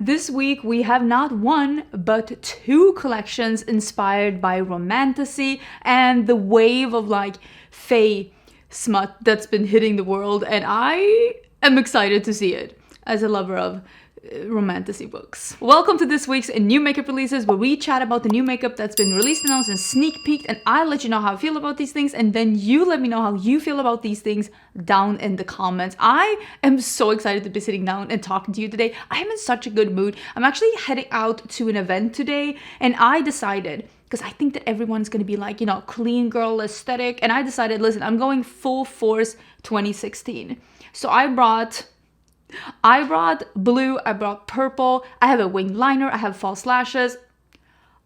This week we have not one, but two collections inspired by romantasy and the wave of like FAE smut that's been hitting the world, and I am excited to see it as a lover of romantasy books. Welcome to this week's new makeup releases, where we chat about the new makeup that's been released, announced, and sneak peeked, and I let you know how I feel about these things, and then you let me know how you feel about these things down in the comments. I am so excited to be sitting down and talking to you today. I am in such a good mood. I'm actually heading out to an event today, and I decided, because I think that everyone's gonna be like, you know, clean girl aesthetic, and I decided, listen, I'm going full force 2016. So I brought blue, I brought purple, I have a winged liner, I have false lashes.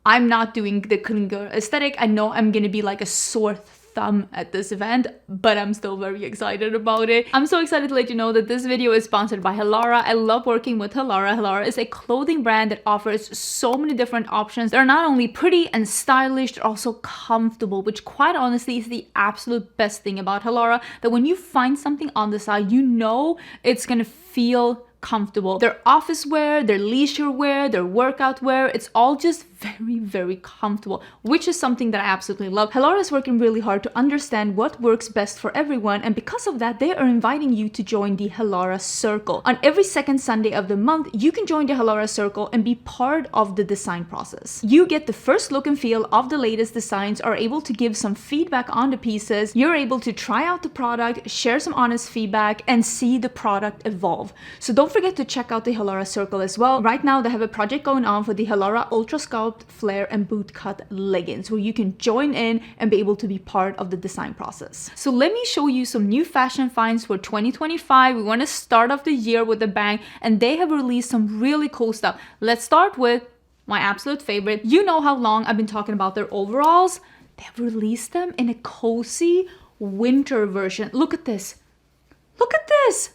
I'm not doing the clean girl aesthetic. I know I'm gonna be like a sore thumb at this event, but I'm still very excited about it. I'm so excited to let you know that this video is sponsored by Halara. I love working with Halara. Halara is a clothing brand that offers so many different options. They're not only pretty and stylish, they're also comfortable, which quite honestly is the absolute best thing about Halara, that when you find something on the side, you know it's gonna feel comfortable. Their office wear, their leisure wear, their workout wear, it's all just very, very comfortable, which is something that I absolutely love. Halara is working really hard to understand what works best for everyone, and because of that, they are inviting you to join the Halara Circle. On every second Sunday of the month, you can join the Halara Circle and be part of the design process. You get the first look and feel of the latest designs, are able to give some feedback on the pieces, you're able to try out the product, share some honest feedback, and see the product evolve. So don't forget to check out the Halara Circle as well. Right now, they have a project going on for the Halara Ultra Sculpt, Flare, and Bootcut leggings, where you can join in and be able to be part of the design process. So let me show you some new fashion finds for 2025. We want to start off the year with a bang, and they have released some really cool stuff. Let's start with my absolute favorite. You know how long I've been talking about their overalls. They have released them in a cozy winter version. Look at this. Look at this.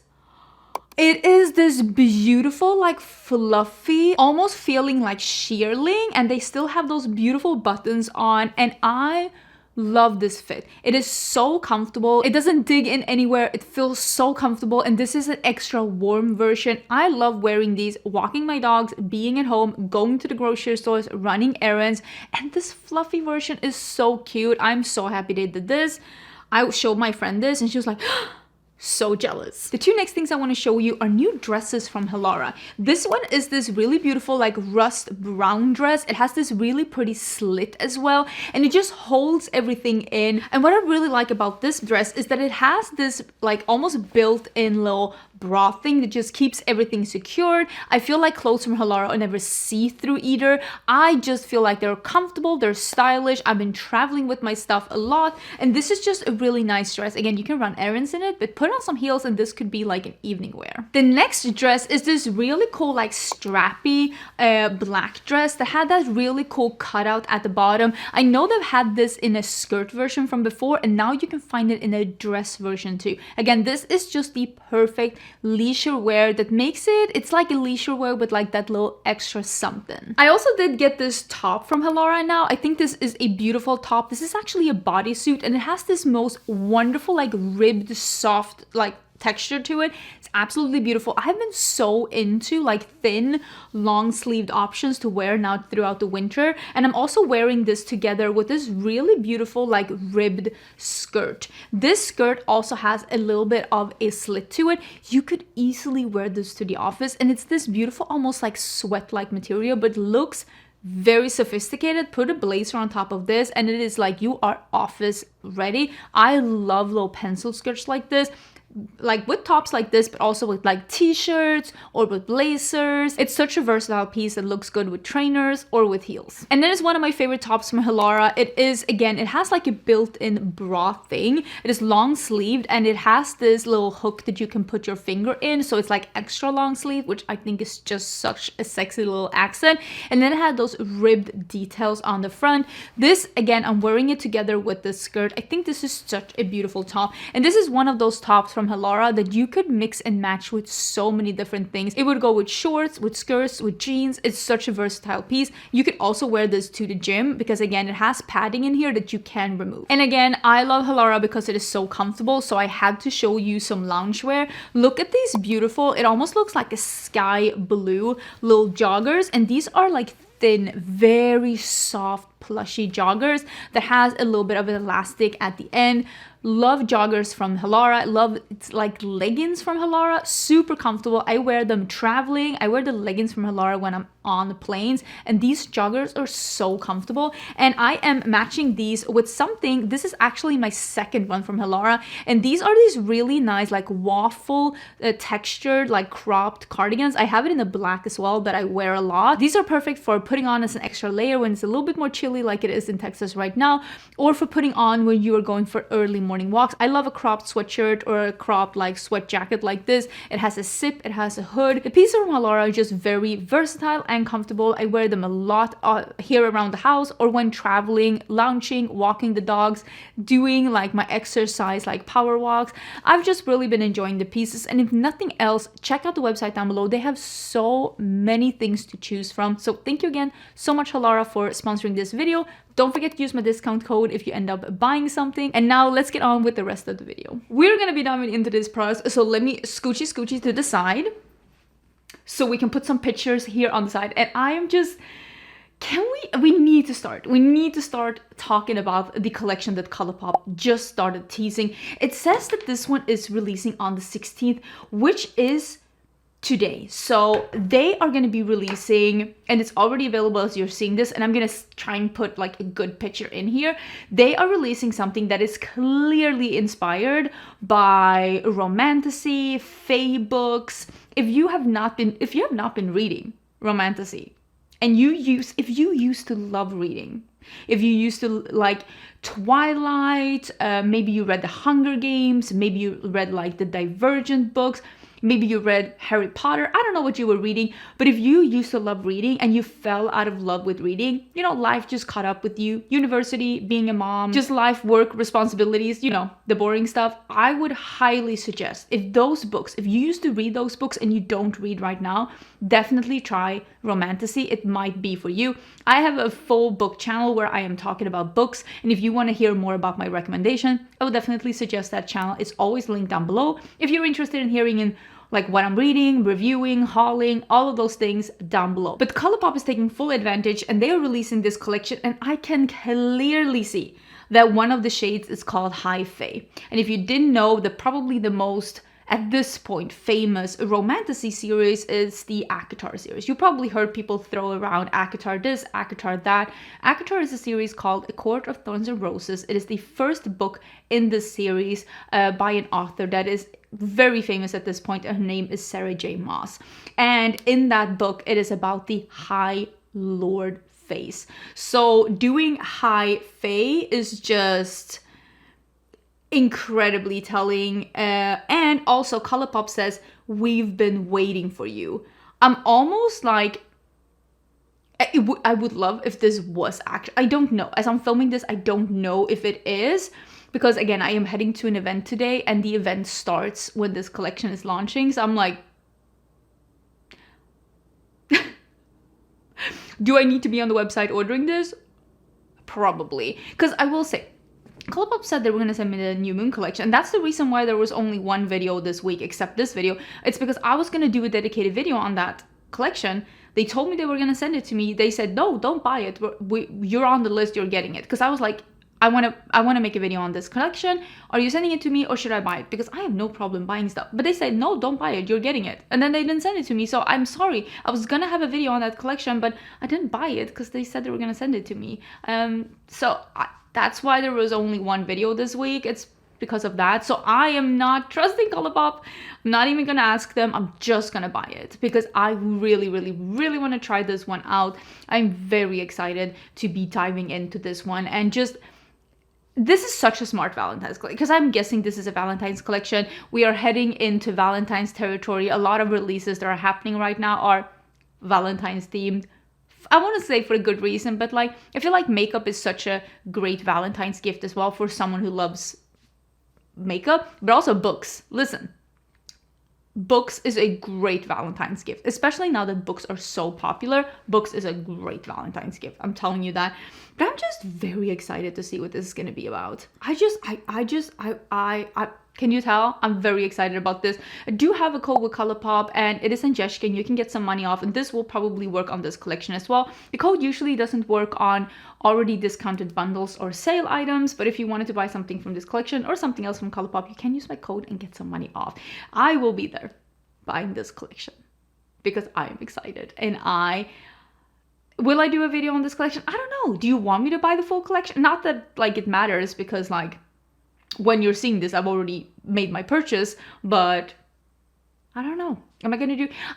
It is this beautiful, like fluffy, almost feeling like shearling, and they still have those beautiful buttons on, and I love this fit. It is so comfortable. It doesn't dig in anywhere. It feels so comfortable, and this is an extra warm version. I love wearing these, walking my dogs, being at home, going to the grocery stores, running errands, and this fluffy version is so cute. I'm so happy they did this. I showed my friend this, and she was like, so jealous. The two next things I want to show you are new dresses from Halara. This one is this really beautiful like rust brown dress. It has this really pretty slit as well, and it just holds everything in. And what I really like about this dress is that it has this like almost built-in little bra thing that just keeps everything secured. I feel like clothes from Halara are never see-through either. I just feel like they're comfortable, they're stylish. I've been traveling with my stuff a lot, and this is just a really nice dress. Again, you can run errands in it, but put on some heels and this could be like an evening wear. The next dress is this really cool like strappy black dress that had that really cool cutout at the bottom. I know they've had this in a skirt version from before, and now you can find it in a dress version too. Again, this is just the perfect leisure wear that makes it's like a leisure wear with like that little extra something. I also did get this top from Halara now. I think this is a beautiful top. This is actually a bodysuit, and it has this most wonderful like ribbed soft like texture to it. It's absolutely beautiful. I have been so into like thin long sleeved options to wear now throughout the winter, and I'm also wearing this together with this really beautiful like ribbed skirt. This skirt also has a little bit of a slit to it. You could easily wear this to the office, and it's this beautiful almost like sweat like material, but looks very sophisticated. Put a blazer on top of this and it is like you are office ready. I love little pencil skirts like this, like with tops like this, but also with like t-shirts or with blazers. It's such a versatile piece that looks good with trainers or with heels. And then is one of my favorite tops from Halara. It is, again, it has like a built-in bra thing. It is long sleeved, and it has this little hook that you can put your finger in, so it's like extra long sleeve, which I think is just such a sexy little accent. And then it had those ribbed details on the front. This, again, I'm wearing it together with the skirt. I think this is such a beautiful top, and this is one of those tops from Halara that you could mix and match with so many different things. It would go with shorts, with skirts, with jeans. It's such a versatile piece. You could also wear this to the gym because again, it has padding in here that you can remove. And again, I love Halara because it is so comfortable, so I had to show you some loungewear. Look at these beautiful, it almost looks like a sky blue little joggers, and these are like thin, very soft, plushy joggers that has a little bit of an elastic at the end. Love joggers from Halara. Love, it's like leggings from Halara. Super comfortable. I wear them traveling. I wear the leggings from Halara when I'm on the planes, and these joggers are so comfortable. And I am matching these with something. This is actually my second one from Halara, and these are these really nice like waffle textured like cropped cardigans. I have it in the black as well that I wear a lot. These are perfect for putting on as an extra layer when it's a little bit more chilly like it is in Texas right now, or for putting on when you are going for early morning walks. I love a cropped sweatshirt or a cropped like sweat jacket like this. It has a zip, it has a hood. The pieces from Halara are just very versatile and comfortable. I wear them a lot here around the house or when traveling, lounging, walking the dogs, doing like my exercise like power walks. I've just really been enjoying the pieces, and if nothing else, check out the website down below. They have so many things to choose from. So thank you again so much Halara for sponsoring this video. Don't forget to use my discount code if you end up buying something. And now let's get on with the rest of the video. We're gonna be diving into this product, so let me scoochie to the side so we can put some pictures here on the side. And I am just, we need to start talking about the collection that Colourpop just started teasing. It says that this one is releasing on the 16th, which is today. So they are going to be releasing, and it's already available as you're seeing this, and I'm going to try and put like a good picture in here. They are releasing something that is clearly inspired by romantasy, FAE books. If you have not been reading romantasy, and if you used to love reading, if you used to like Twilight, maybe you read the Hunger Games, maybe you read like the Divergent books, maybe you read Harry Potter. I don't know what you were reading, but if you used to love reading and you fell out of love with reading, you know, life just caught up with you. University, being a mom, just life, work, responsibilities, you know, the boring stuff. I would highly suggest if you used to read those books and you don't read right now, definitely try romantasy. It might be for you. I have a full book channel where I am talking about books, and if you want to hear more about my recommendation, I would definitely suggest that channel. It's always linked down below if you're interested in hearing in like what I'm reading, reviewing, hauling, all of those things down below. But Colourpop is taking full advantage, and they are releasing this collection, and I can clearly see that one of the shades is called High Fae. And if you didn't know, probably the most at this point famous romantasy series is the ACOTAR series. You probably heard people throw around ACOTAR this, ACOTAR that. ACOTAR is a series called A Court of Thorns and Roses. It is the first book in this series by an author that is very famous at this point. Her name is Sarah J. Maas. And in that book, it is about the High Lord face. So doing High Fae is just incredibly telling, and also Colourpop says we've been waiting for you. I'm almost like I would love if this was actually, I don't know, as I'm filming this I don't know if it is, because again I am heading to an event today and the event starts when this collection is launching, so I'm like, do I need to be on the website ordering this? Probably, because I will say Colourpop said they were going to send me the New Moon collection, and that's the reason why there was only one video this week, except this video. It's because I was going to do a dedicated video on that collection. They told me they were going to send it to me. They said, no, don't buy it. You're on the list, you're getting it. Because I was like, I want to make a video on this collection. Are you sending it to me or should I buy it? Because I have no problem buying stuff. But they said, no, don't buy it, you're getting it. And then they didn't send it to me, so I'm sorry. I was going to have a video on that collection, but I didn't buy it because they said they were going to send it to me. That's why there was only one video this week. It's because of that. So I am not trusting Colourpop. I'm not even gonna ask them. I'm just gonna buy it because I really, really, really want to try this one out. I'm very excited to be diving into this one, and just this is such a smart Valentine's collection, because I'm guessing this is a Valentine's collection. We are heading into Valentine's territory. A lot of releases that are happening right now are Valentine's themed. I want to say for a good reason, but like I feel like makeup is such a great Valentine's gift as well for someone who loves makeup, but also books. Listen, books is a great Valentine's gift, especially now that books are so popular. Books is a great Valentine's gift. I'm telling you that. But I'm just very excited to see what this is going to be about. Can you tell? I'm very excited about this. I do have a code with Colourpop and it is in Jeshka and you can get some money off, and this will probably work on this collection as well. The code usually doesn't work on already discounted bundles or sale items, but if you wanted to buy something from this collection or something else from Colourpop, you can use my code and get some money off. I will be there buying this collection because I am excited. And will I do a video on this collection? I don't know. Do you want me to buy the full collection? Not that like it matters, because like when you're seeing this, I've already made my purchase, but I don't know.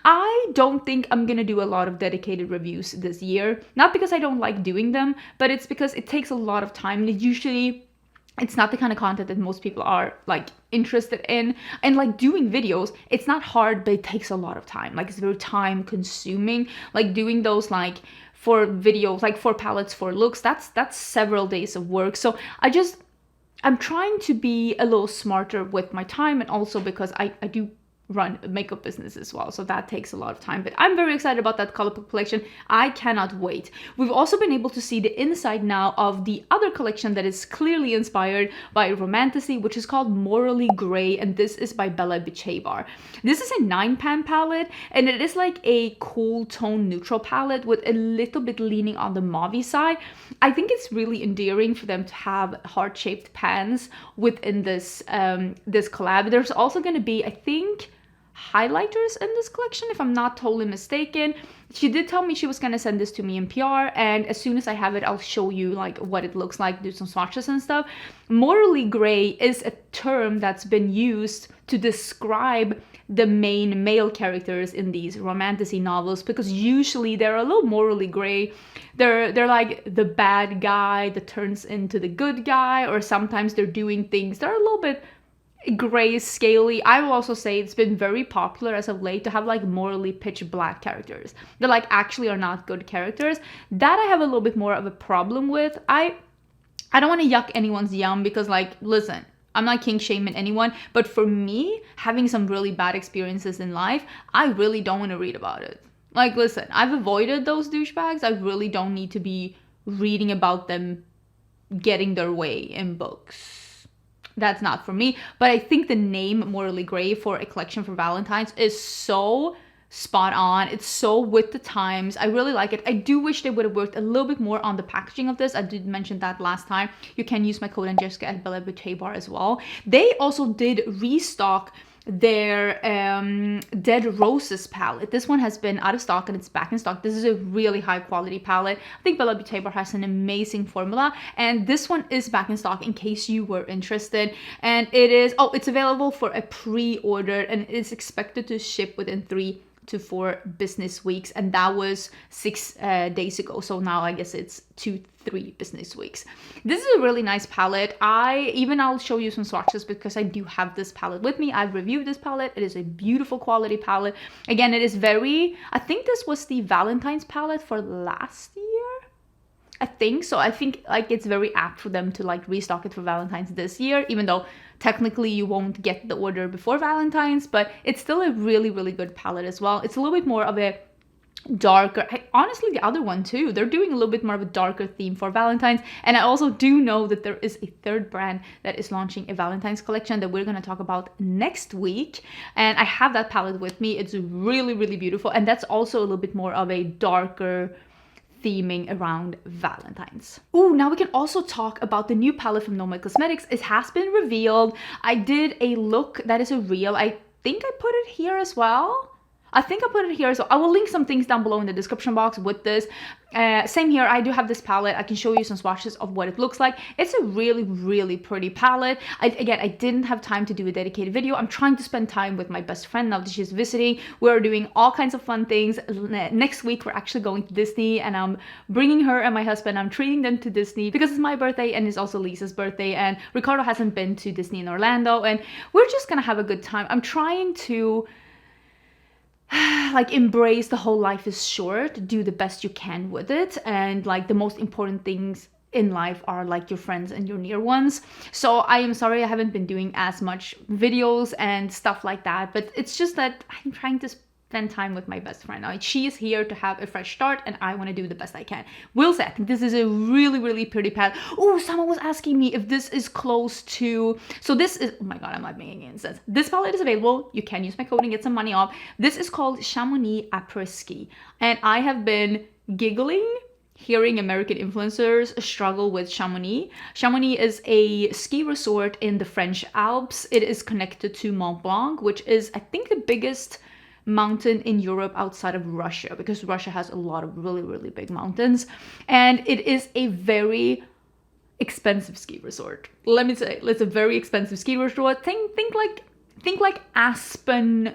I don't think I'm gonna do a lot of dedicated reviews this year. Not because I don't like doing them, but it's because it takes a lot of time. And it's not the kind of content that most people are like interested in. And like doing videos, it's not hard, but it takes a lot of time. Like it's very time consuming. Like doing those like for videos, like for palettes, for looks, that's several days of work. So I'm trying to be a little smarter with my time, and also because I do run a makeup business as well, so that takes a lot of time. But I'm very excited about that Colourpop collection. I cannot wait. We've also been able to see the inside now of the other collection that is clearly inspired by romantasy, which is called Morally Grey, and this is by Bella Bichebar. This is a 9-pan palette, and it is like a cool tone neutral palette with a little bit leaning on the mauve side. I think it's really endearing for them to have heart-shaped pans within this this collab. There's also going to be, I think, highlighters in this collection, if I'm not totally mistaken. She did tell me she was going to send this to me in PR, and as soon as I have it, I'll show you like what it looks like, do some swatches and stuff. Morally Grey is a term that's been used to describe the main male characters in these romantasy novels, because usually they're a little morally gray. They're like the bad guy that turns into the good guy, or sometimes they're doing things that are a little bit gray, scaly. I will also say it's been very popular as of late to have like morally pitch black characters that like actually are not good characters. That I have a little bit more of a problem with. I don't want to yuck anyone's yum, because like, listen, I'm not kink shaming anyone, but for me, having some really bad experiences in life, I really don't want to read about it. Like, listen, I've avoided those douchebags. I really don't need to be reading about them getting their way in books. That's not for me. But I think the name Morally Grey for a collection for Valentine's is so spot on. It's so with the times. I really like it. I do wish they would have worked a little bit more on the packaging of this. I did mention that last time. You can use my code Jessica at Bella Bichebar as well. They also did restock their Dead Roses palette. This one has been out of stock and it's back in stock. This is a really high quality palette. I think Bella Bichebar has an amazing formula, and this one is back in stock in case you were interested. And it's available for a pre-order, and it's expected to ship within 3 to 4 business weeks, and that was 6 days ago. So now I guess it's 2-3 business weeks. This is a really nice palette. I'll show you some swatches because I do have this palette with me. I've reviewed this palette. It is a beautiful quality palette. Again, it is I think this was the Valentine's palette for last year. I think so. I think like it's very apt for them to like restock it for Valentine's this year, even though technically you won't get the order before Valentine's, but it's still a really, really good palette as well. It's a little bit more of a darker, honestly the other one too, they're doing a little bit more of a darker theme for Valentine's. And I also do know that there is a third brand that is launching a Valentine's collection that we're going to talk about next week, and I have that palette with me. It's really, really beautiful, and that's also a little bit more of a darker theming around Valentine's. Ooh, now we can also talk about the new palette from Unearthly Cosmetics. It has been revealed. I did a look that is a reel. I think I put it here as well. So I will link some things down below in the description box with this. Same here, I do have this palette. I can show you some swatches of what it looks like. It's a really, really pretty palette. I didn't have time to do a dedicated video. I'm trying to spend time with my best friend now that she's visiting. We're doing all kinds of fun things. Next week, we're actually going to Disney, and I'm bringing her and my husband. I'm treating them to Disney because it's my birthday and it's also Lisa's birthday, and Ricardo hasn't been to Disney in Orlando, and we're just gonna have a good time. I'm trying to like embrace the whole life is short, do the best you can with it, and like the most important things in life are like your friends and your near ones. So I am sorry I haven't been doing as much videos and stuff like that, but it's just that I'm trying to spend time with my best friend. She is here to have a fresh start and I want to do the best I can. Will say, I think this is a really, really pretty palette. Oh, someone was asking me if this is close to, so this is, oh my god, I'm not making any sense. This palette is available. You can use my code and get some money off. This is called Chamonix Après Ski. And I have been giggling hearing American influencers struggle with Chamonix. Chamonix is a ski resort in the French Alps. It is connected to Mont Blanc, which is, I think, the biggest mountain in Europe outside of Russia, because Russia has a lot of really, really big mountains. And it is a very expensive ski resort. Let me say, it's a very expensive ski resort. Think like Aspen,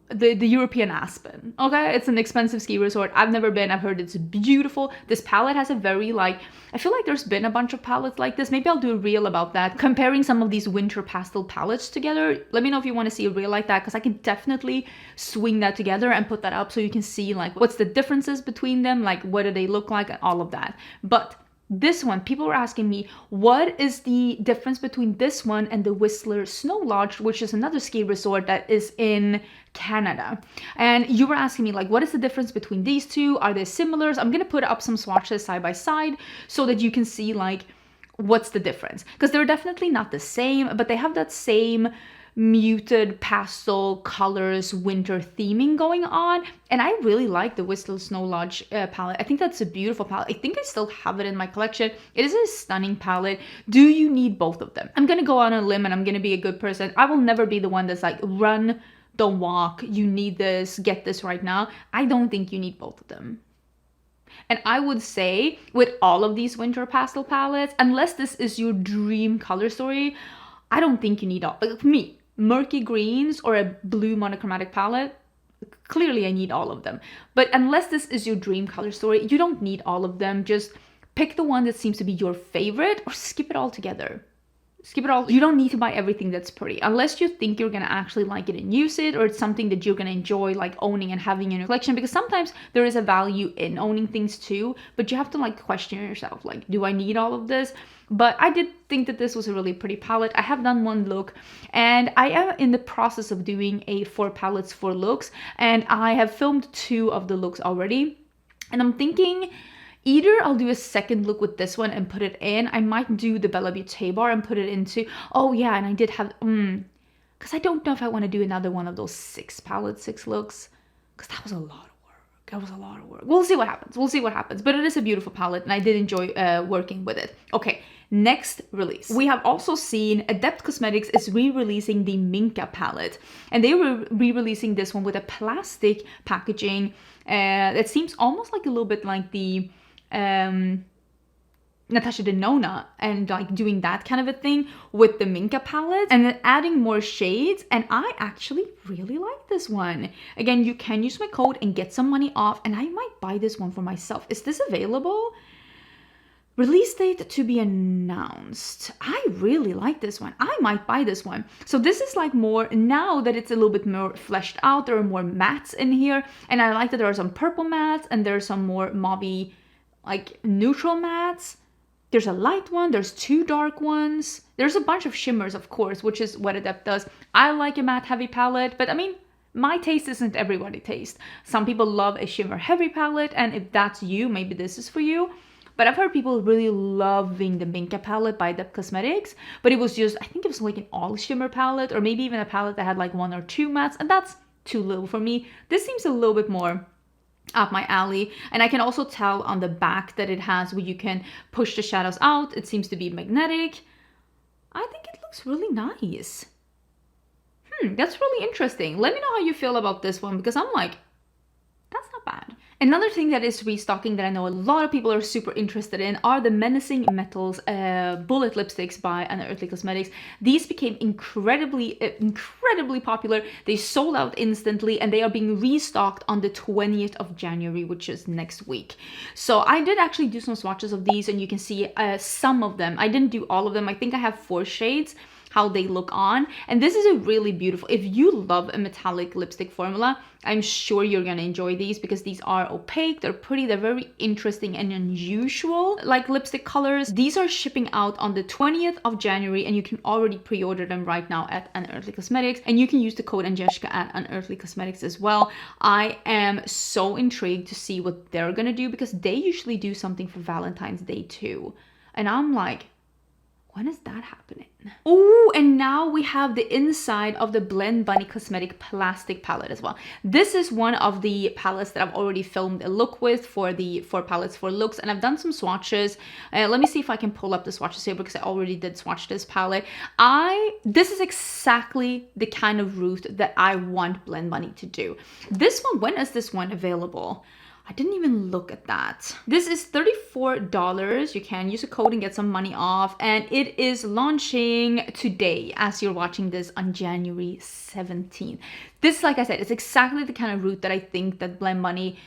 the European Aspen. Okay, it's an expensive ski resort. I've never been. I've heard it's beautiful. This palette has a very I feel like there's been a bunch of palettes like this. Maybe I'll do a reel about that, comparing some of these winter pastel palettes together. Let me know if you want to see a reel like that, because I can definitely swing that together and put that up so you can see like what's the differences between them, like what do they look like and all of that. But this one, people were asking me, what is the difference between this one and the Whistler Snow Lodge, which is another ski resort that is in Canada. And you were asking me like, what is the difference between these two? Are they similar? I'm going to put up some swatches side by side so that you can see like what's the difference. Because they're definitely not the same, but they have that same muted pastel colors winter theming going on, and I really like the Whistler Snow Lodge palette. I think that's a beautiful palette. I think I still have it in my collection. It is a stunning palette. Do you need both of them? I'm gonna go on a limb and I'm gonna be a good person. I will never be the one that's like, run, don't walk, you need this, get this right now. I don't think you need both of them. And I would say with all of these winter pastel palettes, unless this is your dream color story, I don't think you need all. Like me, murky greens or a blue monochromatic palette, clearly I need all of them. But unless this is your dream color story, you don't need all of them. Just pick the one that seems to be your favorite or skip it all together. Skip it all. You don't need to buy everything that's pretty unless you think you're gonna actually like it and use it, or it's something that you're gonna enjoy like owning and having in your collection, because sometimes there is a value in owning things too, but you have to like question yourself, like, do I need all of this? But I did think that this was a really pretty palette. I have done one look and I am in the process of doing a 4 palettes 4 looks, and I have filmed 2 of the looks already, and I'm thinking either I'll do a second look with this one and put it in. I might do the Bella Beauty bar and put it into, oh yeah, and I did have, because I don't know if I want to do another one of those 6 palettes 6 looks, because that was a lot of work. That was a lot of work. We'll see what happens. We'll see what happens. But it is a beautiful palette and I did enjoy working with it. Okay, next release. We have also seen Adept Cosmetics is re-releasing the Minka palette. And they were re-releasing this one with a plastic packaging that seems almost like a little bit like the Natasha Denona, and like doing that kind of a thing with the Minka palette and then adding more shades. And I actually really like this one. Again, you can use my code and get some money off, and I might buy this one for myself. Is this available? Release date to be announced. I really like this one. I might buy this one. So this is like more, now that it's a little bit more fleshed out, there are more mattes in here, and I like that there are some purple mattes and there's some more mauvey like neutral mattes. There's a light one, there's 2 dark ones, there's a bunch of shimmers, of course, which is what Adept does. I like a matte heavy palette, but I mean, my taste isn't everybody's taste. Some people love a shimmer heavy palette, and if that's you, maybe this is for you. But I've heard people really loving the Minka palette by Adept Cosmetics, but it was just, I think it was like an all shimmer palette, or maybe even a palette that had like 1 or 2 mattes, and that's too little for me. This seems a little bit more up my alley, and I can also tell on the back that it has where you can push the shadows out. It seems to be magnetic. I think it looks really nice. That's really interesting. Let me know how you feel about this one, because I'm like, that's not bad. Another thing that is restocking that I know a lot of people are super interested in are the Menacing Metals bullet lipsticks by Unearthly Cosmetics. These became incredibly popular. They sold out instantly, and they are being restocked on the 20th of January, which is next week. So I did actually do some swatches of these, and you can see some of them. I didn't do all of them. I think I have 4 shades. how they look on. And this is a really beautiful, if you love a metallic lipstick formula, I'm sure you're gonna enjoy these because these are opaque, they're pretty, they're very interesting and unusual, like lipstick colors. These are shipping out on the 20th of January and you can already pre-order them right now at Unearthly Cosmetics, and you can use the code Angelica at Unearthly Cosmetics as well. I am so intrigued to see what they're gonna do because they usually do something for Valentine's Day too. And I'm like, when is that happening? Oh, and now we have the inside of the Blend Bunny Cosmetic plastic palette as well. This is one of the palettes that I've already filmed a look with for the 4 palettes for looks, and I've done some swatches. Let me see if I can pull up the swatches here because I already did swatch this palette. This is exactly the kind of route that I want Blend Bunny to do. This one, when is this one available? I didn't even look at that. This is $34. You can use a code and get some money off. And it is launching today as you're watching this on January 17th. This, like I said, it's exactly the kind of route that I think that Blend Bunny,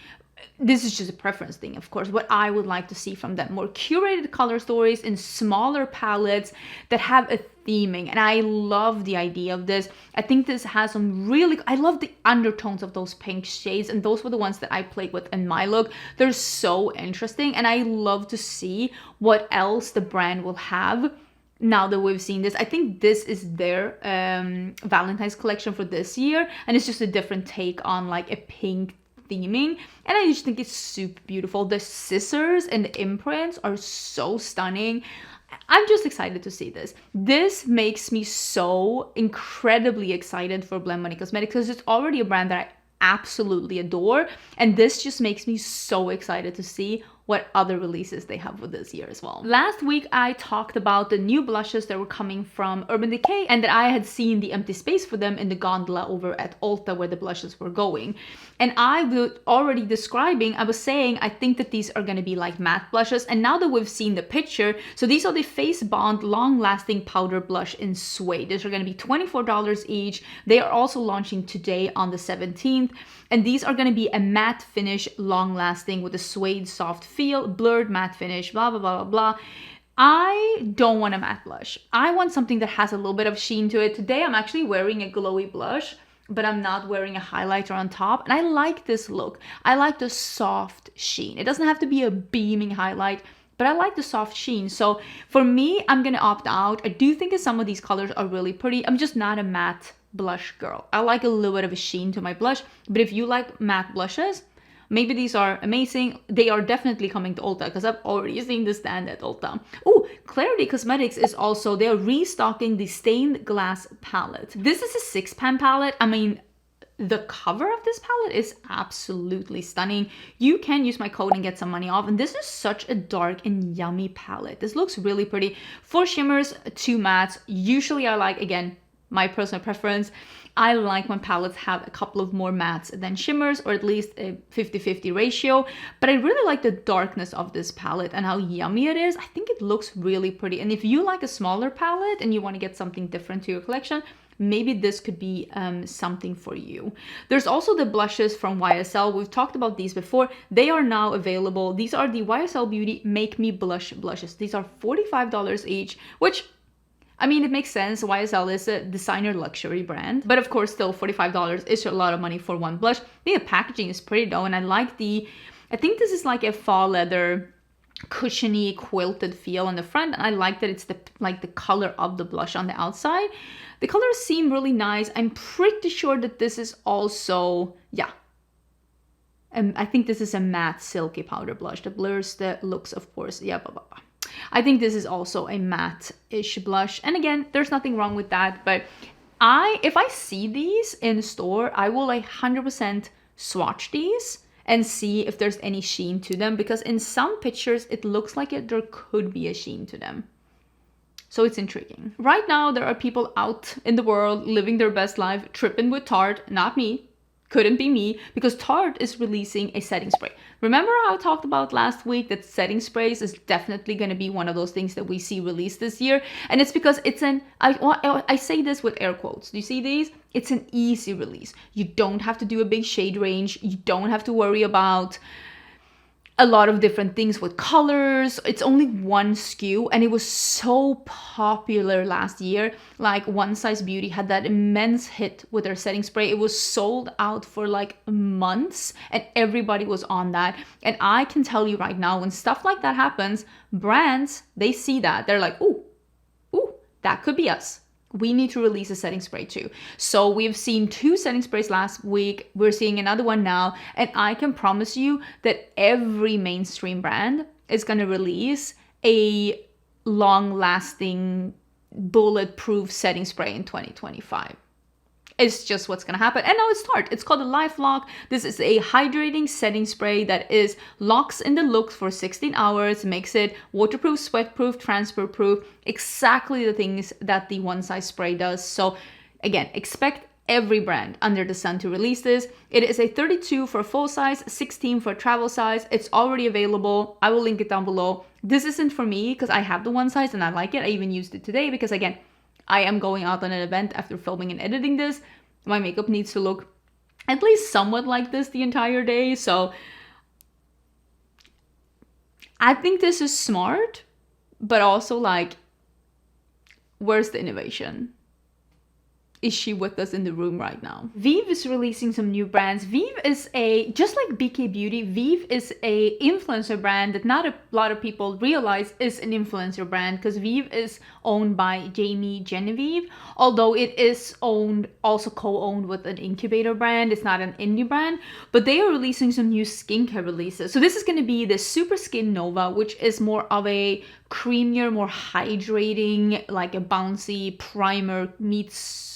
this is just a preference thing, of course, what I would like to see from them. More curated color stories in smaller palettes that have a theming. And I love the idea of this. I think this has some really, I love the undertones of those pink shades. And those were the ones that I played with in my look. They're so interesting. And I love to see what else the brand will have now that we've seen this. I think this is their Valentine's collection for this year. And it's just a different take on like a pink theming, and I just think it's super beautiful. The scissors and the imprints are so stunning. I'm just excited to see this. This makes me so incredibly excited for Blend Bunny Cosmetics because it's already a brand that I absolutely adore, and this just makes me so excited to see what other releases they have for this year as well. Last week, I talked about the new blushes that were coming from Urban Decay and that I had seen the empty space for them in the gondola over at Ulta where the blushes were going. And I was already describing, I was saying, I think that these are gonna be like matte blushes. And now that we've seen the picture, so these are the Face Bond Long Lasting Powder Blush in Suede. These are gonna be $24 each. They are also launching today on the 17th. And these are going to be a matte finish, long lasting with a suede soft feel, blurred matte finish, blah, blah, blah, blah, blah. I don't want a matte blush. I want something that has a little bit of sheen to it. Today, I'm actually wearing a glowy blush, but I'm not wearing a highlighter on top. And I like this look. I like the soft sheen. It doesn't have to be a beaming highlight, but I like the soft sheen. So for me, I'm going to opt out. I do think that some of these colors are really pretty. I'm just not a matte blush girl. I like a little bit of a sheen to my blush, but if you like matte blushes, maybe these are amazing. They are definitely coming to Ulta because I've already seen the stand at Ulta. Oh, Clarity Cosmetics is also, they're restocking the stained glass palette. This is a 6-pan palette. I mean, the cover of this palette is absolutely stunning. You can use my code and get some money off. And this is such a dark and yummy palette. This looks really pretty. 4 shimmers, 2 mattes. Usually I like, again, my personal preference, I like when palettes have a couple of more mattes than shimmers, or at least a 50-50 ratio. But I really like the darkness of this palette and how yummy it is. I think it looks really pretty. And if you like a smaller palette and you want to get something different to your collection, maybe this could be something for you. There's also the blushes from YSL. We've talked about these before. They are now available. These are the YSL Beauty Make Me Blush blushes. These are $45 each, which, I mean, it makes sense. YSL is a designer luxury brand, but of course, still $45 is a lot of money for one blush. The packaging is pretty though, and I like I think this is like a faux leather, cushiony, quilted feel on the front, and I like that it's the color of the blush on the outside. The colors seem really nice. I'm pretty sure that this is also, yeah. And I think this is a matte silky powder blush that blurs the looks, of course. Yeah, blah, blah, blah. I think this is also a matte-ish blush. And again, there's nothing wrong with that. But if I see these in store, I will 100% swatch these and see if there's any sheen to them. Because in some pictures, it looks like there could be a sheen to them. So it's intriguing. Right now, there are people out in the world living their best life, tripping with Tarte, not me. Couldn't be me, because Tarte is releasing a setting spray. Remember how I talked about last week that setting sprays is definitely going to be one of those things that we see released this year? And it's because it's I say this with air quotes. Do you see these? It's an easy release. You don't have to do a big shade range. You don't have to worry about a lot of different things with colors. It's only one SKU and it was so popular last year. Like One Size Beauty had that immense hit with their setting spray. It was sold out for like months and everybody was on that. And I can tell you right now, when stuff like that happens, brands, they see that. They're like, ooh, that could be us. We need to release a setting spray too. So we've seen 2 setting sprays last week. We're seeing another one now. And I can promise you that every mainstream brand is going to release a long-lasting bulletproof setting spray in 2025. It's just what's gonna happen. And now it's Tarte. It's called a Life Lock. This is a hydrating setting spray that is locks in the look for 16 hours, makes it waterproof, sweatproof, transfer proof, exactly the things that the One Size spray does. So again, expect every brand under the sun to release this. It is a 32 for full size, 16 for travel size. It's already available. I will link it down below. This isn't for me because I have the One Size and I like it. I even used it today because again, I am going out on an event after filming and editing this. My makeup needs to look at least somewhat like this the entire day. So I think this is smart, but also like, where's the innovation? Is she with us in the room right now? Vive is releasing some new brands. Vive is just like BK Beauty, Vive is a influencer brand that not a lot of people realize is an influencer brand, because Vive is owned by Jamie Genevieve, although it is also co-owned with an incubator brand. It's not an indie brand, but they are releasing some new skincare releases. So this is going to be the Super Skin Nova, which is more of a creamier, more hydrating, like a bouncy primer meets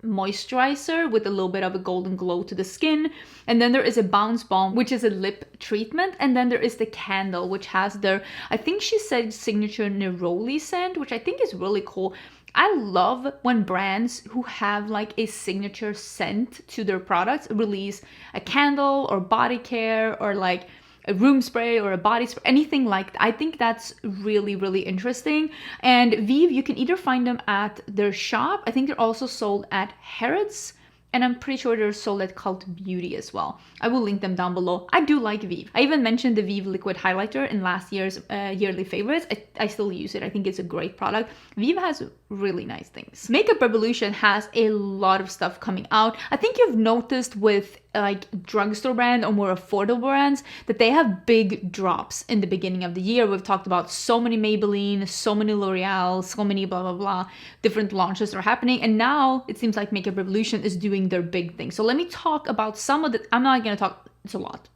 moisturizer with a little bit of a golden glow to the skin. And then there is a Bounce Balm, which is a lip treatment. And then there is the candle, which has their, I think she said, signature neroli scent, which I think is really cool. I love when brands who have like a signature scent to their products release a candle or body care or like a room spray or a body spray, anything like that. I think that's really, really interesting. And Vive, you can either find them at their shop. I think they're also sold at Harrods. And I'm pretty sure they're sold at Cult Beauty as well. I will link them down below. I do like Vive. I even mentioned the Vive liquid highlighter in last year's yearly favorites. I still use it. I think it's a great product. Vive has really nice things. Makeup Revolution has a lot of stuff coming out. I think you've noticed with like drugstore brand or more affordable brands that they have big drops in the beginning of the year. We've talked about so many Maybelline, so many L'Oreal, so many blah blah blah different launches are happening, and now it seems like Makeup Revolution is doing their big thing. So let me talk about some of the, I'm not going to talk, it's a lot.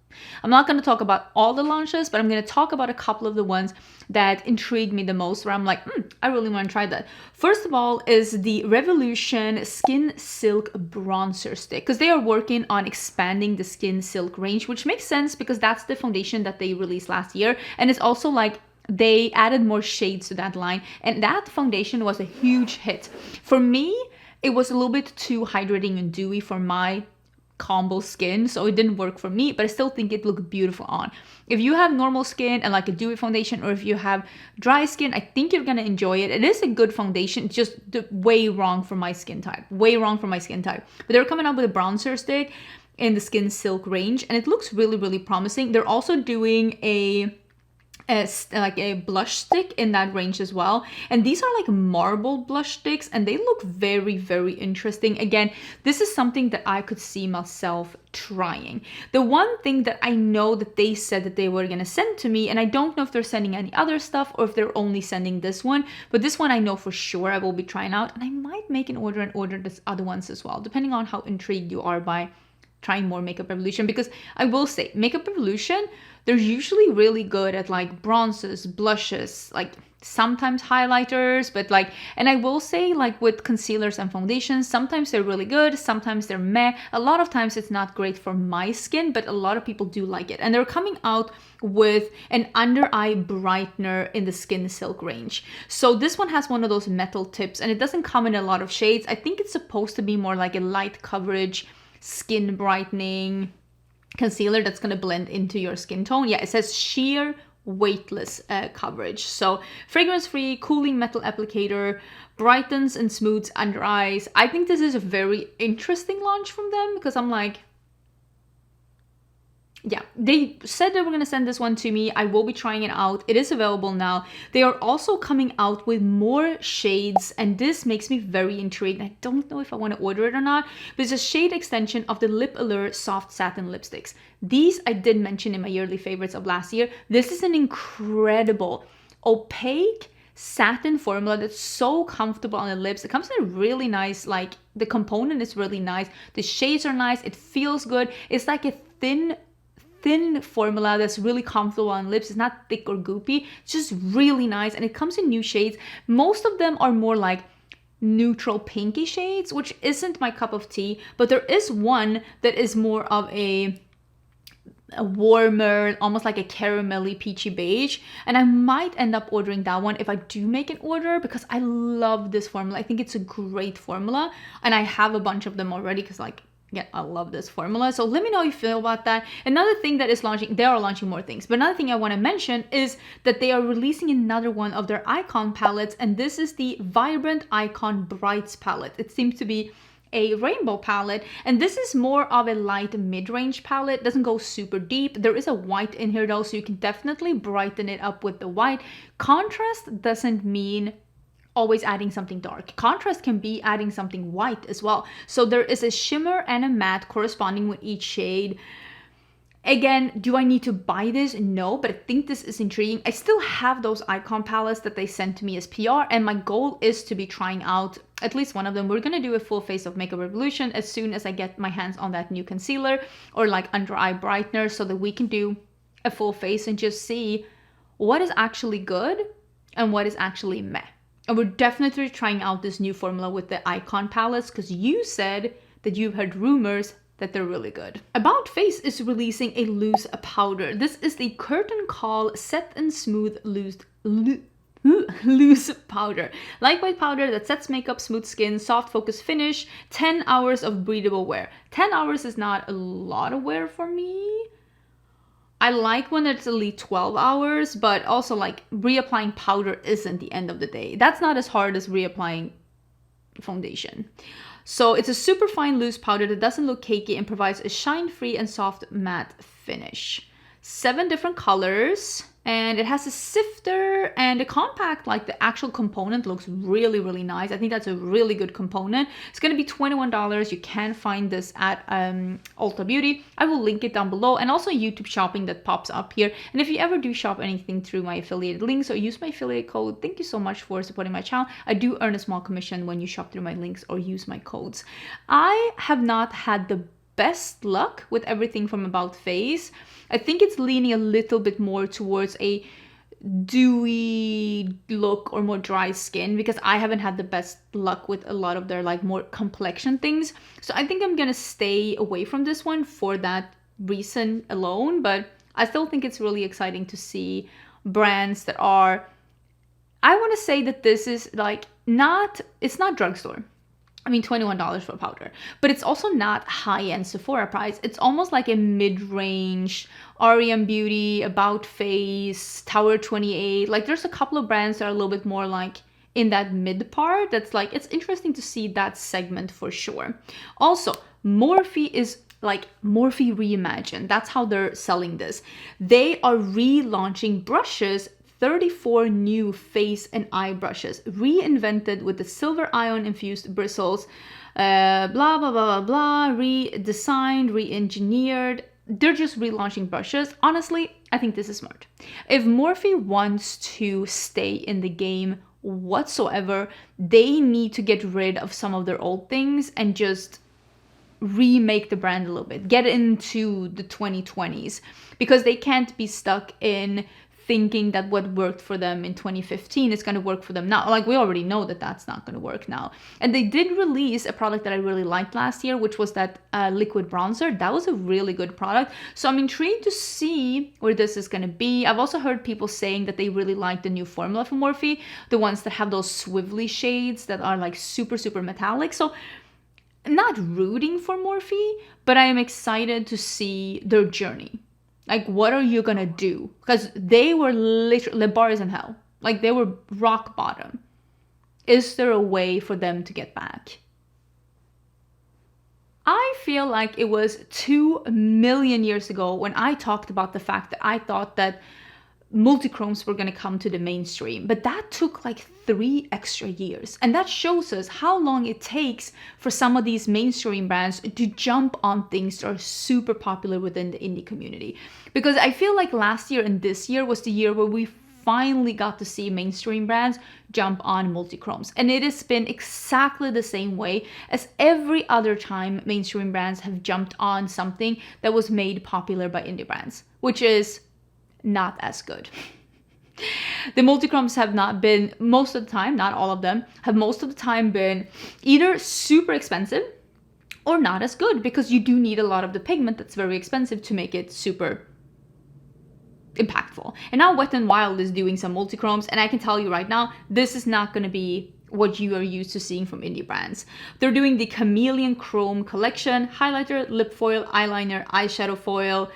I'm not going to talk about all the launches, but I'm going to talk about a couple of the ones that intrigued me the most, where I'm like, I really want to try that. First of all is the Revolution Skin Silk Bronzer Stick, because they are working on expanding the Skin Silk range, which makes sense because that's the foundation that they released last year. And it's also like they added more shades to that line. And that foundation was a huge hit. For me, it was a little bit too hydrating and dewy for my combo skin, so it didn't work for me, but I still think it looked beautiful on. If you have normal skin and like a dewy foundation, or if you have dry skin, I think you're gonna enjoy it. It is a good foundation, just way wrong for my skin type. Way wrong for my skin type. But they're coming up with a bronzer stick in the Skin Silk range, and it looks really, really promising. They're also doing like a blush stick in that range as well, and these are like marble blush sticks, and they look very, very interesting. Again, this is something that I could see myself trying. The one thing that I know that they said that they were gonna send to me, and I don't know if they're sending any other stuff or if they're only sending this one, but this one I know for sure I will be trying out, and I might make an order and order this other ones as well, depending on how intrigued you are by trying more Makeup Revolution. Because I will say, Makeup Revolution, they're usually really good at like bronzes, blushes, like sometimes highlighters, but like, and I will say like with concealers and foundations, sometimes they're really good, sometimes they're meh. A lot of times it's not great for my skin, but a lot of people do like it. And they're coming out with an under eye brightener in the Skin Silk range. So this one has one of those metal tips, and it doesn't come in a lot of shades. I think it's supposed to be more like a light coverage, skin brightening concealer that's going to blend into your skin tone. Yeah, it says sheer weightless coverage. So fragrance free, cooling metal applicator, brightens and smooths under eyes. I think this is a very interesting launch from them, because I'm like, yeah, they said they were going to send this one to me. I will be trying it out. It is available now. They are also coming out with more shades, and this makes me very intrigued. I don't know if I want to order it or not, but it's a shade extension of the Lip Allure Soft Satin Lipsticks. These I did mention in my yearly favorites of last year. This is an incredible opaque satin formula that's so comfortable on the lips. It comes in a really nice, like, the component is really nice. The shades are nice. It feels good. It's like a thin formula that's really comfortable on lips. It's not thick or goopy. It's just really nice, and it comes in new shades. Most of them are more like neutral pinky shades, which isn't my cup of tea, but there is one that is more of a warmer, almost like a caramelly peachy beige, and I might end up ordering that one if I do make an order, because I love this formula. I think it's a great formula, and I have a bunch of them already because, like, yeah, I love this formula. So let me know how you feel about that. Another thing that is launching, they are launching more things, but another thing I want to mention is that they are releasing another one of their Icon palettes, and this is the Vibrant Icon Brights palette. It seems to be a rainbow palette, and this is more of a light mid-range palette. It doesn't go super deep. There is a white in here though, so you can definitely brighten it up with the white. Contrast doesn't mean always adding something dark. Contrast can be adding something white as well. So there is a shimmer and a matte corresponding with each shade. Again, do I need to buy this? No, but I think this is intriguing. I still have those Icon palettes that they sent to me as PR, and my goal is to be trying out at least one of them. We're gonna do a full face of Makeup Revolution as soon as I get my hands on that new concealer or like under eye brightener, so that we can do a full face and just see what is actually good and what is actually meh. And we're definitely trying out this new formula with the Icon palettes, because you said that you've heard rumors that they're really good. About Face is releasing a loose powder. This is the Curtain Call Set and Smooth Loose Powder. Lightweight powder that sets makeup, smooth skin, soft focus finish, 10 hours of breathable wear. 10 hours is not a lot of wear for me. I like when it's at least 12 hours, but also, like, reapplying powder isn't the end of the day. That's not as hard as reapplying foundation. So it's a super fine loose powder that doesn't look cakey and provides a shine-free and soft matte finish. 7 different colors, and it has a sifter and a compact. Like, the actual component looks really, really nice. I think that's a really good component. It's going to be $21. You can find this at Ulta Beauty. I will link it down below, and also YouTube shopping that pops up here. And if you ever do shop anything through my affiliated links or use my affiliate code, thank you so much for supporting my channel. I do earn a small commission when you shop through my links or use my codes. I have not had the best luck with everything from About Face. I think it's leaning a little bit more towards a dewy look or more dry skin, because I haven't had the best luck with a lot of their, like, more complexion things. So I think I'm gonna stay away from this one for that reason alone, but I still think it's really exciting to see brands that are, I want to say that this is like it's not drugstore. I mean, $21 for powder, but it's also not high-end Sephora price. It's almost like a mid-range REM Beauty, About Face, Tower 28. Like, there's a couple of brands that are a little bit more like in that mid part. That's like, it's interesting to see that segment for sure. Also, Morphe is like Morphe Reimagined. That's how they're selling this. They are relaunching brushes. 34 new face and eye brushes, reinvented with the silver ion infused bristles, blah, blah, blah, blah, blah, redesigned, re-engineered. They're just relaunching brushes. Honestly, I think this is smart. If Morphe wants to stay in the game whatsoever, they need to get rid of some of their old things and just remake the brand a little bit, get into the 2020s, because they can't be stuck in thinking that what worked for them in 2015 is going to work for them now. Like, we already know that that's not going to work now. And they did release a product that I really liked last year, which was that liquid bronzer. That was a really good product. So I'm intrigued to see where this is going to be. I've also heard people saying that they really like the new formula from Morphe, the ones that have those swivelly shades that are like super, super metallic. So I'm not rooting for Morphe, but I am excited to see their journey. Like, what are you gonna do? Because they were literally, the bar is in hell. Like, they were rock bottom. Is there a way for them to get back? I feel like it was 2 million years ago when I talked about the fact that I thought that multichromes were going to come to the mainstream, but that took like 3 extra years. And that shows us how long it takes for some of these mainstream brands to jump on things that are super popular within the indie community. Because I feel like last year and this year was the year where we finally got to see mainstream brands jump on multichromes. And it has been exactly the same way as every other time mainstream brands have jumped on something that was made popular by indie brands, which is not as good. The multichromes have not been, most of the time, not all of them, have most of the time been either super expensive or not as good, because you do need a lot of the pigment that's very expensive to make it super impactful. And now Wet n Wild is doing some multichromes, and I can tell you right now, this is not going to be what you are used to seeing from indie brands. They're doing the Chameleon Chrome collection, highlighter, lip foil, eyeliner, eyeshadow foil.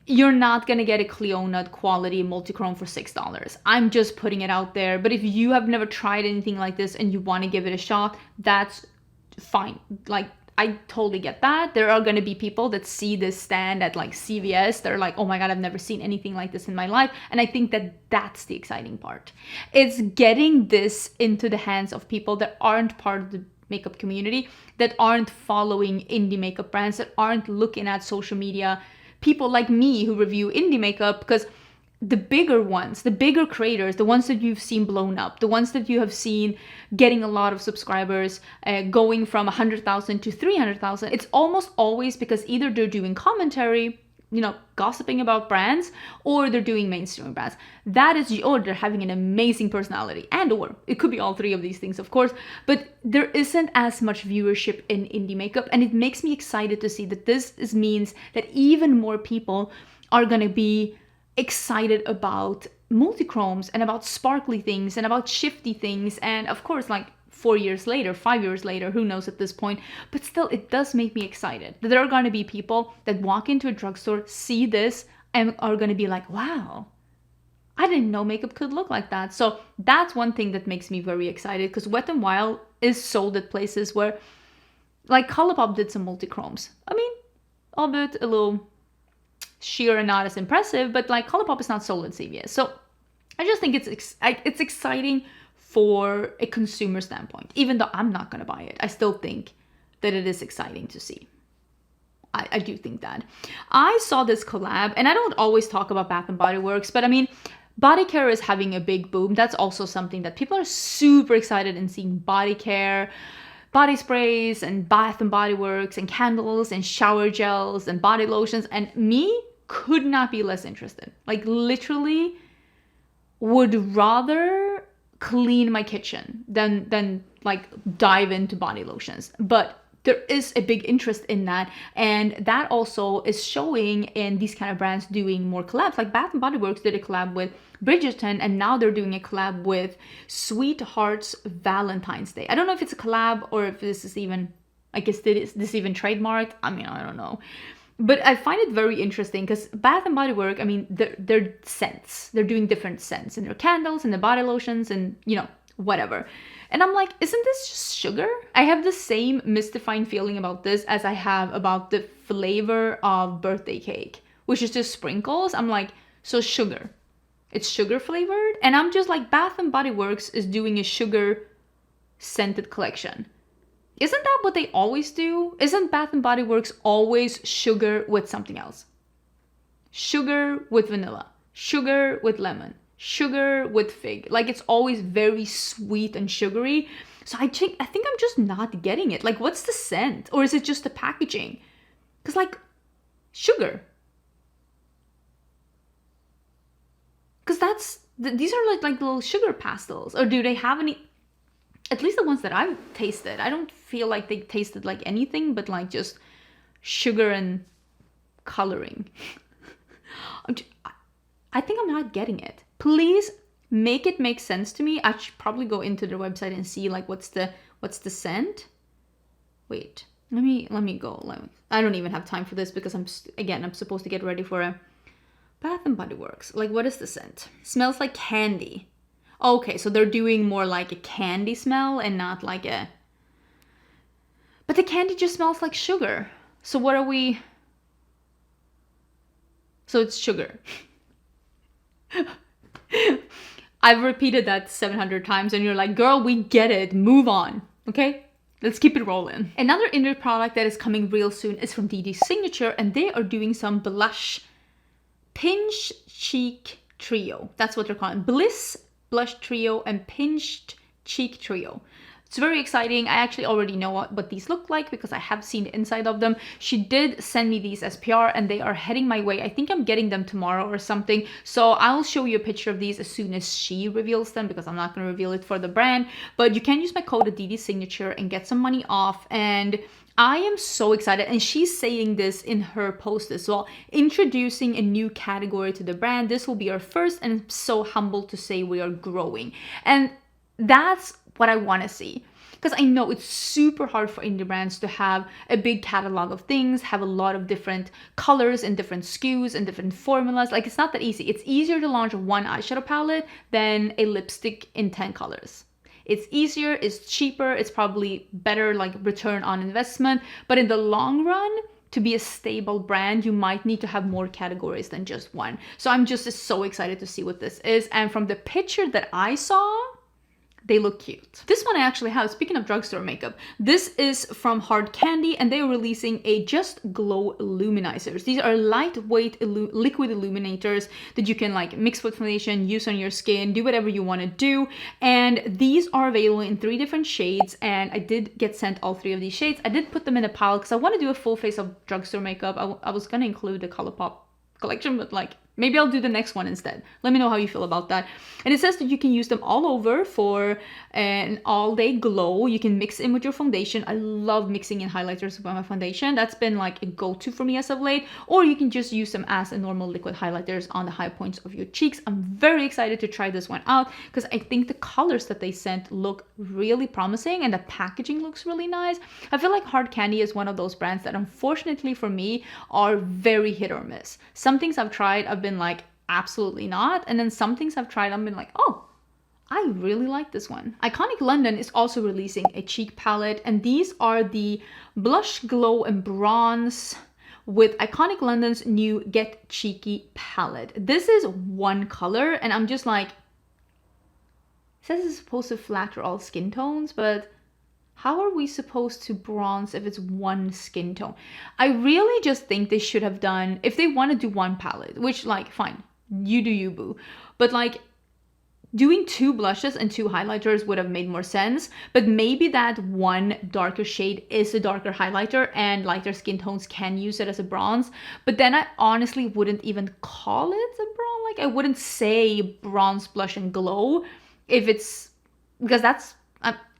You're not gonna get a Cleonut quality multichrome for $6. I'm just putting it out there. But if you have never tried anything like this and you want to give it a shot, that's fine. Like, I totally get that. There are gonna be people that see this stand at like CVS. They're like, oh my God, I've never seen anything like this in my life. And I think that that's the exciting part. It's getting this into the hands of people that aren't part of the makeup community, that aren't following indie makeup brands, that aren't looking at social media. People like me who review indie makeup, because the bigger ones, the bigger creators, the ones that you've seen blown up, the ones that you have seen getting a lot of subscribers, going from 100,000 to 300,000, it's almost always because either they're doing commentary, you know, gossiping about brands, or they're doing mainstream brands. That is, or they're having an amazing personality, and or it could be all 3 of these things, of course, but there isn't as much viewership in indie makeup, and it makes me excited to see that means that even more people are gonna be excited about multichromes and about sparkly things and about shifty things, and of course, like 4 years later, 5 years later, who knows at this point, but still, it does make me excited that there are going to be people that walk into a drugstore, see this, and are going to be like, wow, I didn't know makeup could look like that. So that's one thing that makes me very excited, because Wet n Wild is sold at places where, like, Colourpop did some multichromes. I mean, albeit a little sheer and not as impressive, but like Colourpop is not sold at CVS. So I just think it's exciting for a consumer standpoint. Even though I'm not going to buy it, I still think that it is exciting to see. I do think that. I saw this collab, and I don't always talk about Bath & Body Works, but I mean, body care is having a big boom. That's also something that people are super excited in seeing. Body care, body sprays, and Bath & Body Works, and candles, and shower gels, and body lotions, and me could not be less interested. Like, literally would rather clean my kitchen than like dive into body lotions. But there is a big interest in that, and that also is showing in these kind of brands doing more collabs. Like Bath & Body Works did a collab with Bridgerton, and now they're doing a collab with Sweetheart's Valentine's Day. I don't know if it's a collab or if this is even, I guess this even trademarked. I mean, I don't know. But I find it very interesting because Bath & Body Works, I mean, they're scents. They're doing different scents in their candles and the body lotions and, you know, whatever. And I'm like, isn't this just sugar? I have the same mystifying feeling about this as I have about the flavor of birthday cake, which is just sprinkles. I'm like, so sugar. It's sugar flavored? And I'm just like, Bath & Body Works is doing a sugar scented collection. Isn't that what they always do? Isn't Bath & Body Works always sugar with something else? Sugar with vanilla, sugar with lemon, sugar with fig. Like, it's always very sweet and sugary. So I think I'm just not getting it. Like, what's the scent? Or is it just the packaging? Because, like, sugar. Because these are like little sugar pastels. Or do they have any? At least the ones that I've tasted, I don't feel like they tasted like anything but like just sugar and coloring. I think I'm not getting it. Please make it make sense to me. I should probably go into their website and see like what's the scent. Wait, let me go. I don't even have time for this because I'm supposed to get ready for a Bath & Body Works. Like, what is the scent? Smells like candy. Okay, so they're doing more like a candy smell and not like a... But the candy just smells like sugar. So what are we? So it's sugar. I've repeated that 700 times and you're like, girl, we get it. Move on. Okay? Let's keep it rolling. Another indie product that is coming real soon is from DD Signature, and they are doing some blush pinch cheek trio. That's what they're calling Bliss Blush Trio and Pinched Cheek Trio. It's very exciting. I actually already know what these look like because I have seen the inside of them. She did send me these as PR and they are heading my way. I think I'm getting them tomorrow or something. So I'll show you a picture of these as soon as she reveals them because I'm not going to reveal it for the brand. But you can use my code DD Signature and get some money off. And I am so excited, and she's saying this in her post as well, introducing a new category to the brand. This will be our first, and I'm so humbled to say we are growing. And that's what I want to see. Because I know it's super hard for indie brands to have a big catalog of things, have a lot of different colors and different SKUs and different formulas. Like, it's not that easy. It's easier to launch one eyeshadow palette than a lipstick in 10 colors. It's easier, it's cheaper, it's probably better like return on investment. But in the long run, to be a stable brand, you might need to have more categories than just one. So I'm just so excited to see what this is. And from the picture that I saw, they look cute. This one I actually have, speaking of drugstore makeup, this is from Hard Candy and they are releasing a Just Glow Luminizers. These are lightweight liquid illuminators that you can like mix with foundation, use on your skin, do whatever you want to do. And these are available in 3 different shades, and I did get sent all 3 of these shades. I did put them in a pile because I want to do a full face of drugstore makeup. I was gonna include the Colourpop collection, but like maybe I'll do the next one instead. Let me know how you feel about that. And it says that you can use them all over for an all-day glow. You can mix in with your foundation. I love mixing in highlighters with my foundation. That's been like a go-to for me as of late. Or you can just use them as a normal liquid highlighters on the high points of your cheeks. I'm very excited to try this one out because I think the colors that they sent look really promising and the packaging looks really nice. I feel like Hard Candy is one of those brands that unfortunately for me are very hit or miss. Some things I've tried, I've been like, absolutely not. And then some things I've tried, I've been like, oh, I really like this one. Iconic London is also releasing a cheek palette, and these are the Blush, Glow, and Bronze with Iconic London's new Get Cheeky palette. This is one color, and I'm just like, it says it's supposed to flatter all skin tones, but how are we supposed to bronze if it's one skin tone? I really just think they should have done, if they want to do one palette, which like, fine, you do you, boo. But like, doing 2 blushes and 2 highlighters would have made more sense. But maybe that one darker shade is a darker highlighter and lighter skin tones can use it as a bronze. But then I honestly wouldn't even call it a bronze. Like, I wouldn't say bronze, blush, and glow if it's, because that's,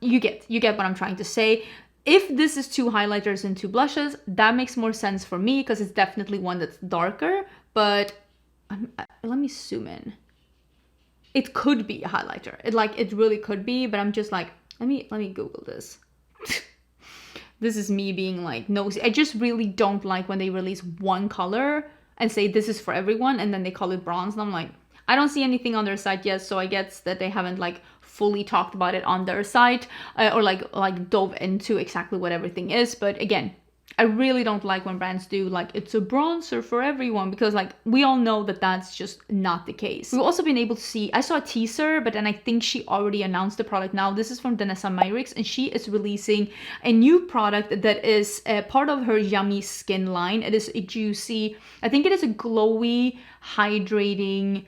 you get what I'm trying to say. If this is 2 highlighters and 2 blushes, that makes more sense for me because it's definitely one that's darker. But let me zoom in. It could be a highlighter. It really could be, but I'm just like, let me Google this. This is me being like nosy. I just really don't like when they release one color and say this is for everyone and then they call it bronze. And I'm like, I don't see anything on their site yet, so I guess that they haven't like fully talked about it on their site or like dove into exactly what everything is. But again, I really don't like when brands do like it's a bronzer for everyone, because like we all know that that's just not the case. We've also been able to see, I saw a teaser, but then I think she already announced the product now. This is from Danielle Myrix, and she is releasing a new product that is a part of her Yummy Skin line. It is a juicy, I think it is a glowy hydrating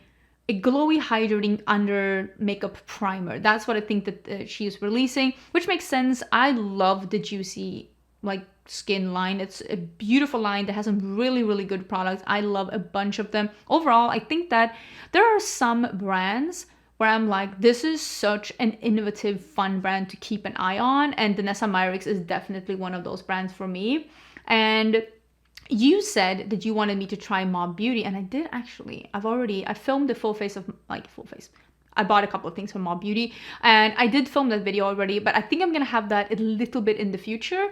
under makeup primer. That's what I think that she is releasing, which makes sense. I love the juicy like skin line. It's a beautiful line that has some really, really good products. I love a bunch of them. Overall, I think that there are some brands where I'm like, this is such an innovative, fun brand to keep an eye on. And Danielle Myrix is definitely one of those brands for me. And you said that you wanted me to try Mob Beauty, and I did actually. I filmed the full face. I bought a couple of things from Mob Beauty, and I did film that video already, but I think I'm gonna have that a little bit in the future,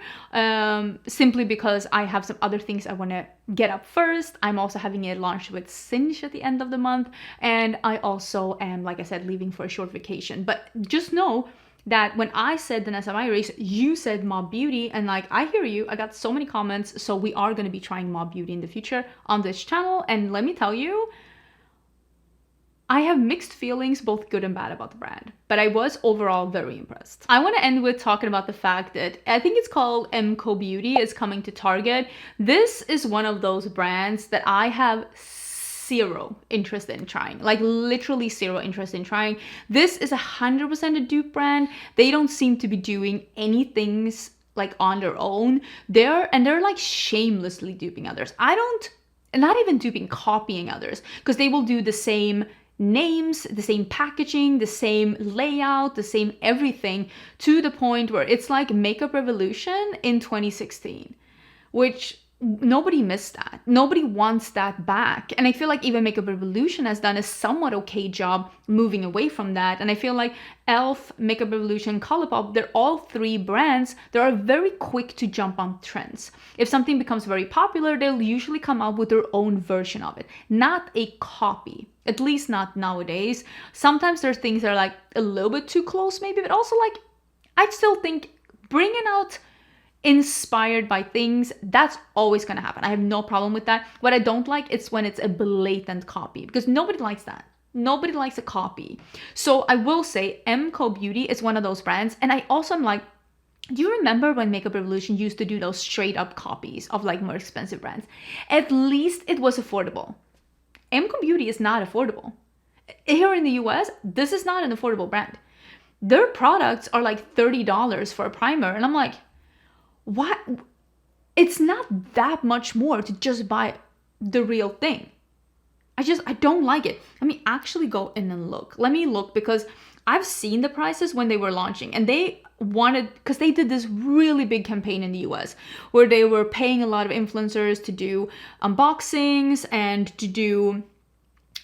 simply because I have some other things I wanna get up first. I'm also having a launch with Cinch at the end of the month, and I also am, like I said, leaving for a short vacation. But just know, that when I said Danielle Myrix, you said MCO Beauty, and like, I hear you. I got so many comments, so we are going to be trying MCO Beauty in the future on this channel, and let me tell you, I have mixed feelings, both good and bad, about the brand, but I was overall very impressed. I want to end with talking about the fact that I think it's called MCO Beauty is coming to Target. This is one of those brands that I have zero interest in trying, like literally zero interest in trying. This is 100% a dupe brand. They don't seem to be doing anything like on their own. They're like shamelessly duping others. Not even duping, copying others, because they will do the same names, the same packaging, the same layout, the same everything, to the point where it's like Makeup Revolution in 2016, which nobody missed that. Nobody wants that back. And I feel like even Makeup Revolution has done a somewhat okay job moving away from that. And I feel like e.l.f., Makeup Revolution, Colourpop, they're all three brands that are very quick to jump on trends. If something becomes very popular, they'll usually come up with their own version of it, not a copy. At least not nowadays. Sometimes there's things that are like a little bit too close maybe, but also like, I still think bringing out inspired by things, that's always going to happen. I have no problem with that. What I don't like is when it's a blatant copy, because nobody likes that. Nobody likes a copy. So I will say MCO Beauty is one of those brands. And I also am like, do you remember when Makeup Revolution used to do those straight up copies of like more expensive brands? At least it was affordable. MCO Beauty is not affordable. Here in the US, this is not an affordable brand. Their products are like $30 for a primer. And I'm like, what? It's not that much more to just buy the real thing. I don't like it. Let me actually go in and look. Let me look, because I've seen the prices when they were launching, and they wanted, because they did this really big campaign in the US where they were paying a lot of influencers to do unboxings and to do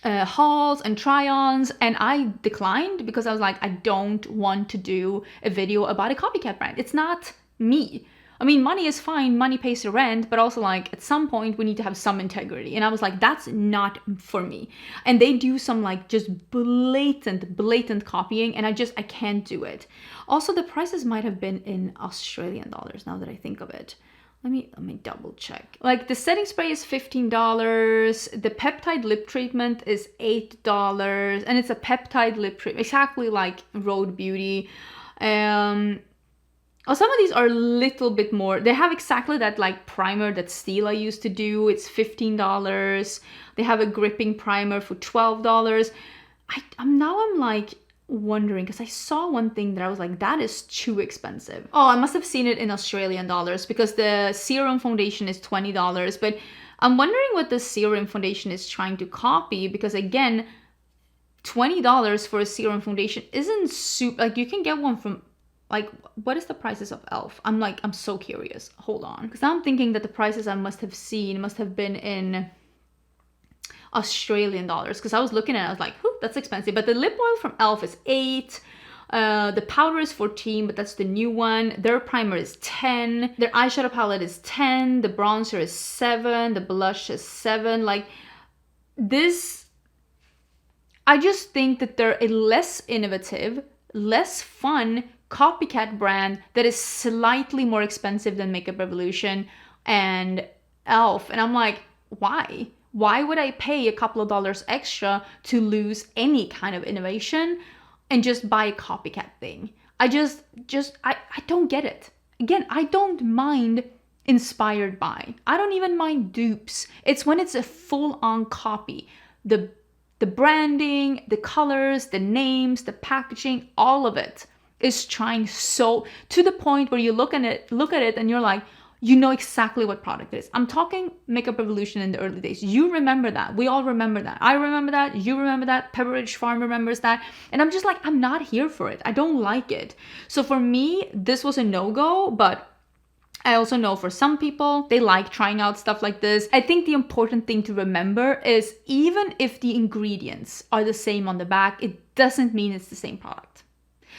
hauls and try-ons, and I declined because I was like, I don't want to do a video about a copycat brand. It's not me. I mean, money is fine, money pays the rent, but also like at some point we need to have some integrity. And I was like, that's not for me. And they do some like just blatant copying, and I can't do it. Also, the prices might have been in Australian dollars now that I think of it. Let me double check. Like the setting spray is $15, the peptide lip treatment is $8, and it's a peptide lip treatment, exactly like Rhode Beauty. Oh, some of these are a little bit more. They have exactly that like primer that Stila used to do. It's $15. They have a gripping primer for $12. I'm like wondering, because I saw one thing that I was like, that is too expensive. Oh, I must have seen it in Australian dollars, because the serum foundation is $20. But I'm wondering what the serum foundation is trying to copy, because again, $20 for a serum foundation isn't super, like you can get one from, like, what is the prices of e.l.f.? I'm so curious. Hold on. Because I'm thinking that the prices I must have seen must have been in Australian dollars. Because I was looking at it, I was like, whew, that's expensive. But the lip oil from e.l.f. is $8. The powder is $14, but that's the new one. Their primer is $10. Their eyeshadow palette is $10. The bronzer is $7. The blush is $7. Like, this, I just think that they're a less innovative, less fun copycat brand that is slightly more expensive than Makeup Revolution and e.l.f. And I'm like, why? Why would I pay a couple of dollars extra to lose any kind of innovation and just buy a copycat thing? I don't get it. Again, I don't mind inspired by. I don't even mind dupes. It's when it's a full-on copy. The branding, the colors, the names, the packaging, all of it is trying so, to the point where you look at it and you're like, you know exactly what product it is. I'm talking Makeup Revolution in the early days. You remember that. We all remember that. I remember that. You remember that. Pepperidge Farm remembers that. And I'm just like, I'm not here for it. I don't like it. So for me, this was a no-go, but I also know for some people, they like trying out stuff like this. I think the important thing to remember is even if the ingredients are the same on the back, it doesn't mean it's the same product.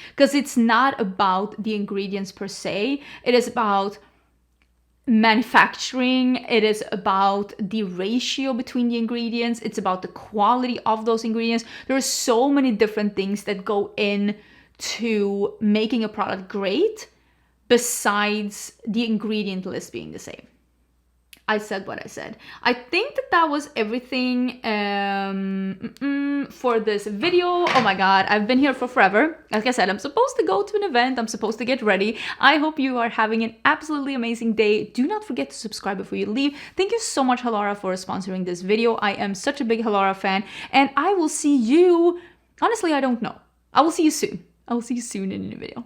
Because it's not about the ingredients per se. It is about manufacturing. It is about the ratio between the ingredients. It's about the quality of those ingredients. There are so many different things that go in to making a product great besides the ingredient list being the same. I said what I said. I think that was everything for this video. Oh my god, I've been here for forever. Like I said, I'm supposed to go to an event. I'm supposed to get ready. I hope you are having an absolutely amazing day. Do not forget to subscribe before you leave. Thank you so much, Halara, for sponsoring this video. I am such a big Halara fan, and I will see you... Honestly, I don't know. I will see you soon. I will see you soon in a new video.